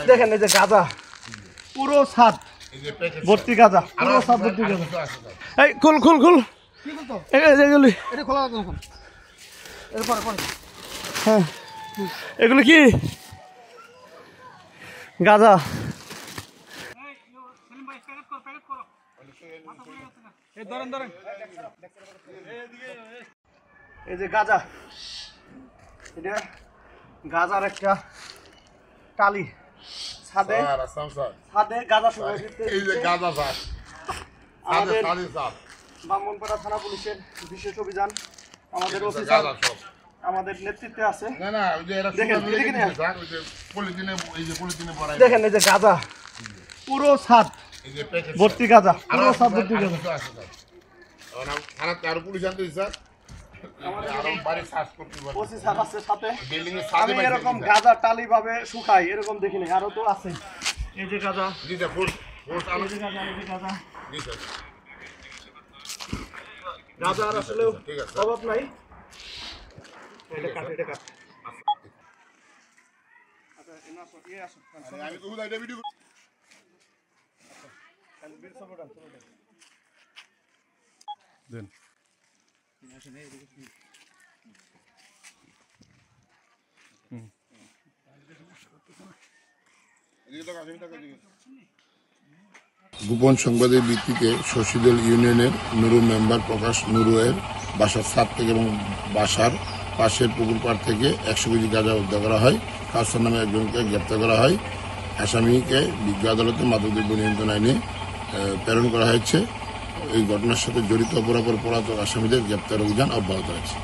দেখেন এই যে গাঁজা পুরো ছাদ ভর্তি গাঁজা, পুরো ছাদ ভর্তি গাঁজা। এই খুল খুল খুল, হ্যাঁ এগুলো কি গাঁজা? এই যে গাঁজা, এটা গাঁজার একটা টালি, ছাদে ছাদে গাঁজা ব্রাহ্মণপাড়া থানা পুলিশের বিশেষ অভিযান আমাদের অফিসার আমাদের নেতৃত্বে আছে। দেখেন এই যে গাঁজা পুরো ছাদ ভর্তি গাঁজা, পুরো ছাদ ভর্তি গাঁজা। আমি এরকম গাঁজা টালি ভাবে শুকাই এরকম দেখিনি, আরো তো আছে। এই যে গাঁজা, গাঁজার আসলে অভাব নাই। গোপন সংবাদের ভিত্তিতে শশীদল ইউনিয়নের নুরু মেম্বার প্রকাশ নুরুয়ের বাসার ছাদ থেকে এবং বাসার পাশের পুকুর পাড় থেকে 100 কেজি গাঁজা উদ্ধার করা হয়। কাউসার নামে একজনকে গ্রেপ্তার করা হয়। আসামিকে বিজ্ঞ আদালতে মাদকদ্রব্য নিয়ন্ত্রণ আইনে প্রেরণ করা হয়েছে। এই ঘটনার সাথে জড়িত অপরাপর পলাতক আসামিদের গ্রেপ্তার অভিযান অব্যাহত আছে।